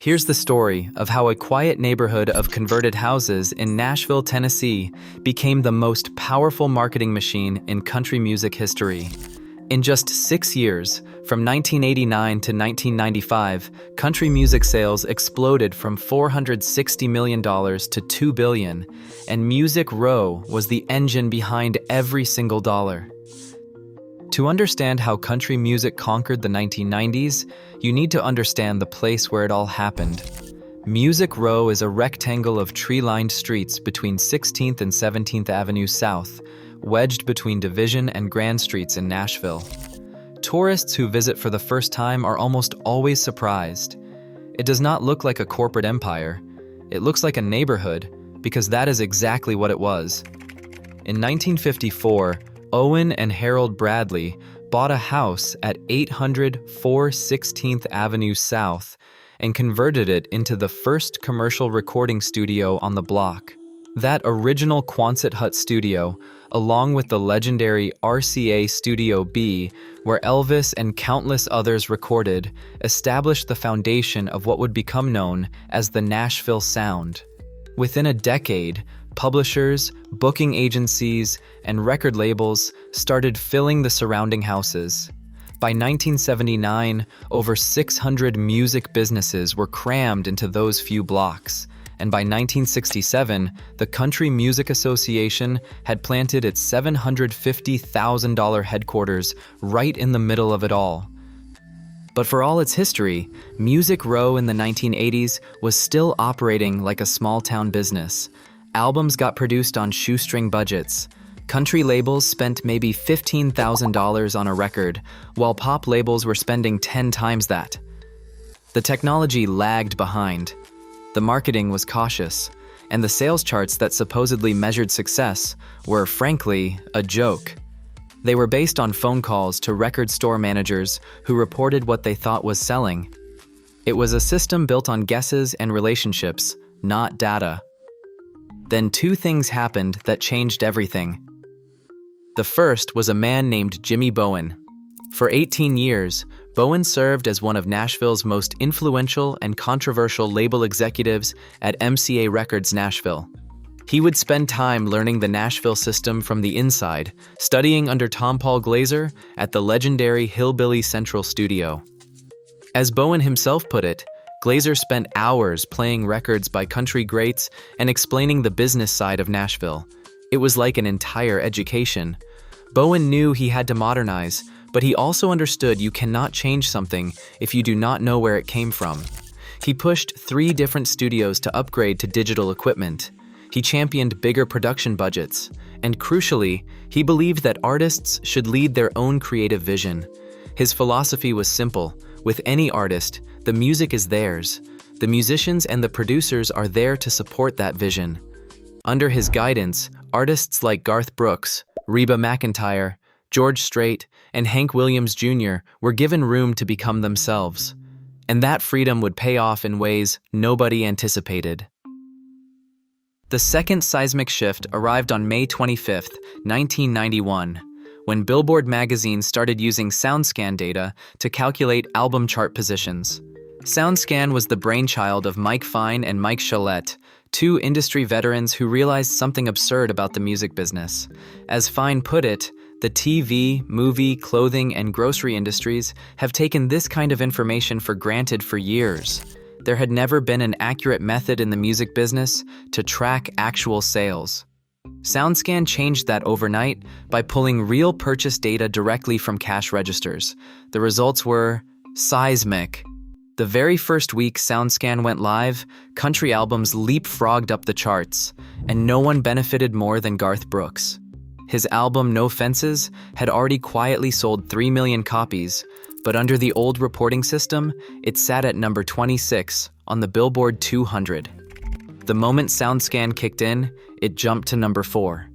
Here's the story of how a quiet neighborhood of converted houses in Nashville, Tennessee, became the most powerful marketing machine in country music history. In just 6 years, from 1989 to 1995, country music sales exploded from $460 million to $2 billion, and Music Row was the engine behind every single dollar. To understand how country music conquered the 1990s, you need to understand the place where it all happened. Music Row is a rectangle of tree-lined streets between 16th and 17th Avenue South, wedged between Division and Grand Streets in Nashville. Tourists who visit for the first time are almost always surprised. It does not look like a corporate empire. It looks like a neighborhood, because that is exactly what it was. In 1954, Owen and Harold Bradley bought a house at 800 416th Avenue South and converted it into the first commercial recording studio on the block. That original Quonset hut studio, along with the legendary RCA Studio B, where Elvis and countless others recorded, established the foundation of what would become known as the Nashville Sound. Within a decade, publishers, booking agencies, and record labels started filling the surrounding houses. By 1979, over 600 music businesses were crammed into those few blocks, and by 1967, the Country Music Association had planted its $750,000 headquarters right in the middle of it all. But for all its history, Music Row in the 1980s was still operating like a small-town business. Albums got produced on shoestring budgets. Country labels spent maybe $15,000 on a record, while pop labels were spending 10 times that. The technology lagged behind. The marketing was cautious, and the sales charts that supposedly measured success were, frankly, a joke. They were based on phone calls to record store managers who reported what they thought was selling. It was a system built on guesses and relationships, not data. Then two things happened that changed everything. The first was a man named Jimmy Bowen. For 18 years, Bowen served as one of Nashville's most influential and controversial label executives at MCA Records Nashville. He would spend time learning the Nashville system from the inside, studying under Tom Paul Glaser at the legendary Hillbilly Central studio. As Bowen himself put it, Glaser spent hours playing records by country greats and explaining the business side of Nashville. It was like an entire education. Bowen knew he had to modernize, but he also understood you cannot change something if you do not know where it came from. He pushed 3 different studios to upgrade to digital equipment. He championed bigger production budgets, and crucially, he believed that artists should lead their own creative vision. His philosophy was simple: with any artist, the music is theirs. The musicians and the producers are there to support that vision. Under his guidance, artists like Garth Brooks, Reba McEntire, George Strait, and Hank Williams Jr. were given room to become themselves. And that freedom would pay off in ways nobody anticipated. The second seismic shift arrived on May 25, 1991, when Billboard magazine started using SoundScan data to calculate album chart positions. SoundScan was the brainchild of Mike Fine and Mike Shalett, 2 industry veterans who realized something absurd about the music business. As Fine put it, the TV, movie, clothing, and grocery industries have taken this kind of information for granted for years. There had never been an accurate method in the music business to track actual sales. SoundScan changed that overnight by pulling real purchase data directly from cash registers. The results were seismic. The very first week SoundScan went live, country albums leapfrogged up the charts, and no one benefited more than Garth Brooks. His album No Fences had already quietly sold 3 million copies, but under the old reporting system, it sat at number 26 on the Billboard 200. The moment SoundScan kicked in, it jumped to number 4.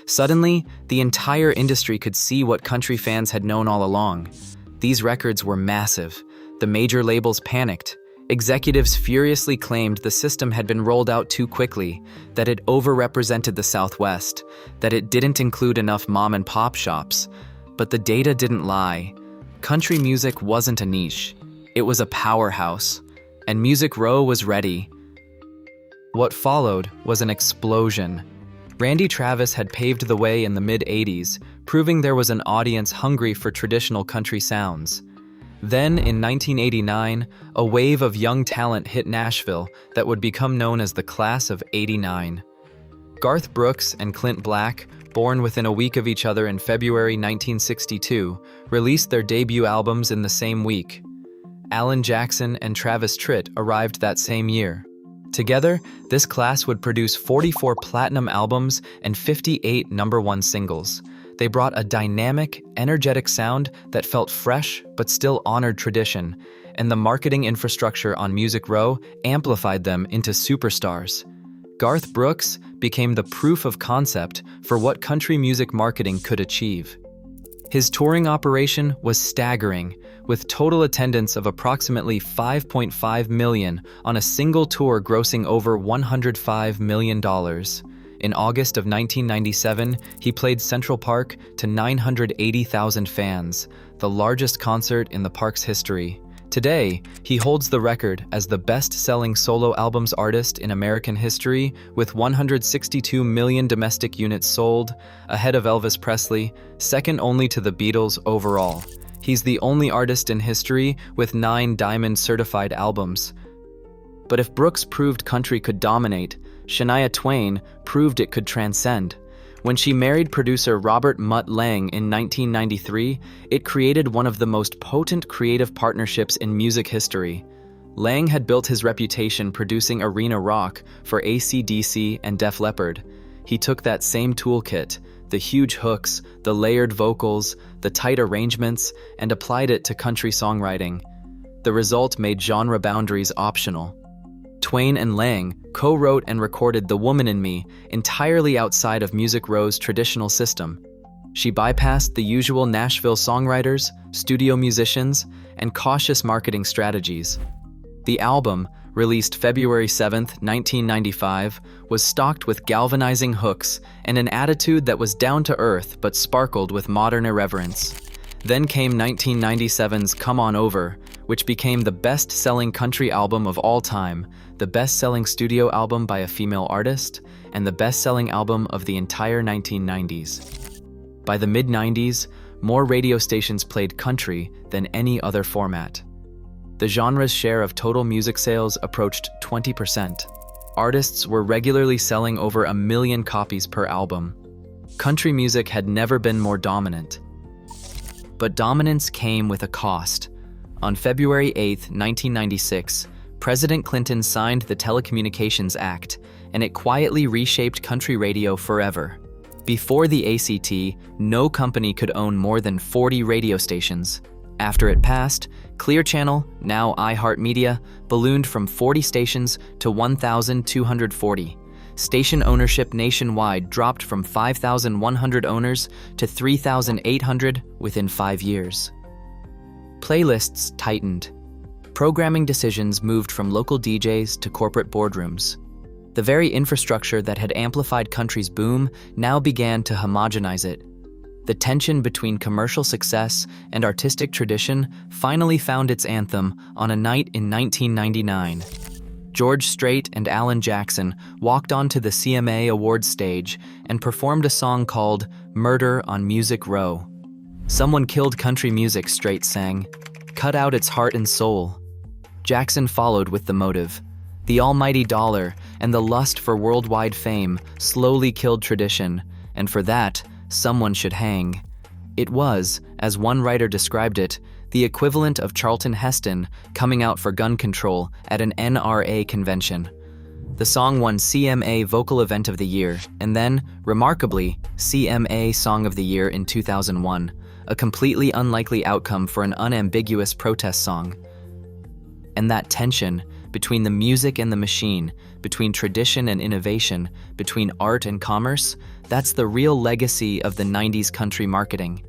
Suddenly, the entire industry could see what country fans had known all along. These records were massive. The major labels panicked. Executives furiously claimed the system had been rolled out too quickly, that it overrepresented the Southwest, that it didn't include enough mom-and-pop shops. But the data didn't lie. Country music wasn't a niche. It was a powerhouse. and Music Row was ready. What followed was an explosion. Randy Travis had paved the way in the mid-'80s, proving there was an audience hungry for traditional country sounds. Then, in 1989, a wave of young talent hit Nashville that would become known as the Class of '89. Garth Brooks and Clint Black, born within a week of each other in February 1962, released their debut albums in the same week. Alan Jackson and Travis Tritt arrived that same year. Together, this class would produce 44 platinum albums and 58 #1 singles. They brought a dynamic, energetic sound that felt fresh but still honored tradition, and the marketing infrastructure on Music Row amplified them into superstars. Garth Brooks became the proof of concept for what country music marketing could achieve. His touring operation was staggering, with total attendance of approximately 5.5 million on a single tour grossing over $105 million. In August of 1997, he played Central Park to 980,000 fans, the largest concert in the park's history. Today, he holds the record as the best-selling solo albums artist in American history, with 162 million domestic units sold, ahead of Elvis Presley, second only to the Beatles overall. He's the only artist in history with 9 diamond-certified albums. But if Brooks proved country could dominate, Shania Twain proved it could transcend. When she married producer Robert Mutt Lange in 1993, it created one of the most potent creative partnerships in music history. Lange had built his reputation producing arena rock for AC/DC and Def Leppard. He took that same toolkit, the huge hooks, the layered vocals, the tight arrangements, and applied it to country songwriting. The result made genre boundaries optional. Twain and Lange co-wrote and recorded The Woman in Me entirely outside of Music Row's traditional system. She bypassed the usual Nashville songwriters, studio musicians, and cautious marketing strategies. The album, released February 7, 1995, was stocked with galvanizing hooks and an attitude that was down to earth but sparkled with modern irreverence. Then came 1997's Come On Over, which became the best-selling country album of all time, the best-selling studio album by a female artist, and the best-selling album of the entire 1990s. By the mid-90s, more radio stations played country than any other format. The genre's share of total music sales approached 20%. Artists were regularly selling over 1 million copies per album. Country music had never been more dominant. But dominance came with a cost. On February 8, 1996, President Clinton signed the Telecommunications Act, and it quietly reshaped country radio forever. Before the ACT, no company could own more than 40 radio stations. After it passed, Clear Channel, now iHeartMedia, ballooned from 40 stations to 1,240. Station ownership nationwide dropped from 5,100 owners to 3,800 within 5 years. Playlists tightened. Programming decisions moved from local DJs to corporate boardrooms. The very infrastructure that had amplified country's boom now began to homogenize it. The tension between commercial success and artistic tradition finally found its anthem on a night in 1999. George Strait and Alan Jackson walked onto the CMA Awards stage and performed a song called Murder on Music Row. Someone killed country music, Strait sang. Cut out its heart and soul. Jackson followed with the motive. The almighty dollar and the lust for worldwide fame slowly killed tradition, and for that, someone should hang. It was, as one writer described it, the equivalent of Charlton Heston coming out for gun control at an NRA convention. The song won CMA Vocal Event of the Year, and then, remarkably, CMA Song of the Year in 2001, a completely unlikely outcome for an unambiguous protest song. And that tension between the music and the machine, between tradition and innovation, between art and commerce, that's the real legacy of the 90s country marketing.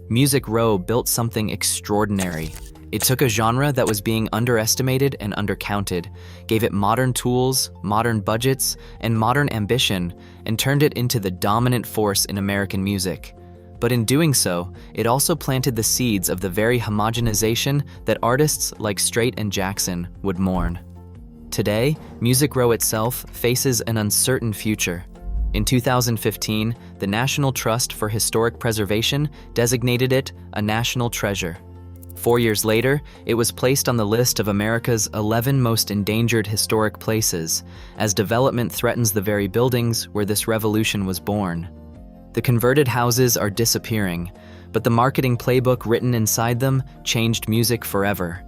Music Row built something extraordinary. It took a genre that was being underestimated and undercounted, gave it modern tools, modern budgets, and modern ambition, and turned it into the dominant force in American music. But in doing so, it also planted the seeds of the very homogenization that artists like Strait and Jackson would mourn. Today, Music Row itself faces an uncertain future. In 2015, the National Trust for Historic Preservation designated it a national treasure. 4 years later, it was placed on the list of America's 11 most endangered historic places, as development threatens the very buildings where this revolution was born. The converted houses are disappearing, but the marketing playbook written inside them changed music forever.